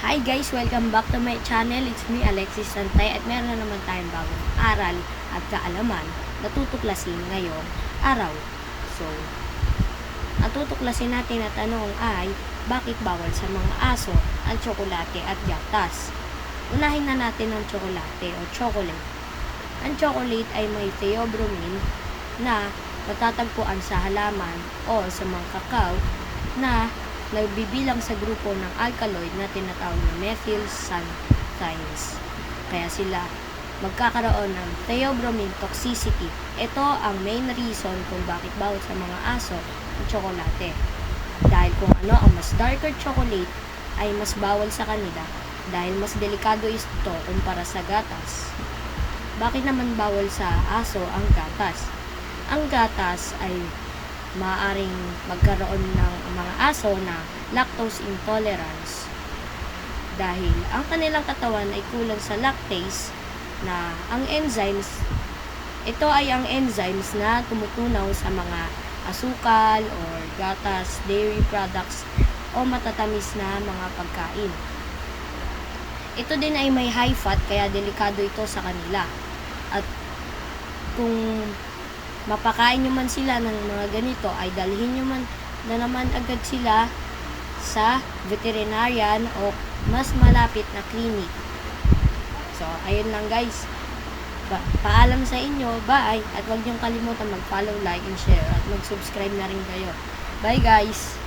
Hi guys! Welcome back to my channel. It's me, Alexis Santay, at meron na naman tayong bagong aral at kaalaman na tutuklasin ngayong araw. So, ang tutuklasin natin na tanong ay, bakit bawal sa mga aso ang tsokolate at gatas? Unahin na natin ang tsokolate o chocolate. Ang chocolate ay may theobromine na matatagpuan sa halaman o sa mga kakao na nagbibilang sa grupo ng alkaloid na tinatawag na methyl xanthines. Kaya sila magkakaroon ng theobromine toxicity. Ito ang main reason kung bakit bawal sa mga aso ang tsokolate. Dahil kung ano ang mas darker chocolate ay mas bawal sa kanila dahil mas delikado ito kumpara sa gatas. Bakit naman bawal sa aso ang gatas? Ang gatas ay maaaring magkaroon ng mga aso na lactose intolerance dahil ang kanilang katawan ay kulang sa lactase na ang enzymes, ito ay ang enzymes na tumutunaw sa mga asukal or gatas, dairy products o matatamis na mga pagkain. Ito din ay may high fat kaya delikado ito sa kanila. At kung mapakain nyo man sila ng mga ganito, ay dalhin nyo man na naman agad sila sa veterinarian o mas malapit na clinic. So, ayun lang guys. Paalam sa inyo, bye! At huwag niyong kalimutan mag-follow, like, and share at mag-subscribe na rin kayo. Bye guys!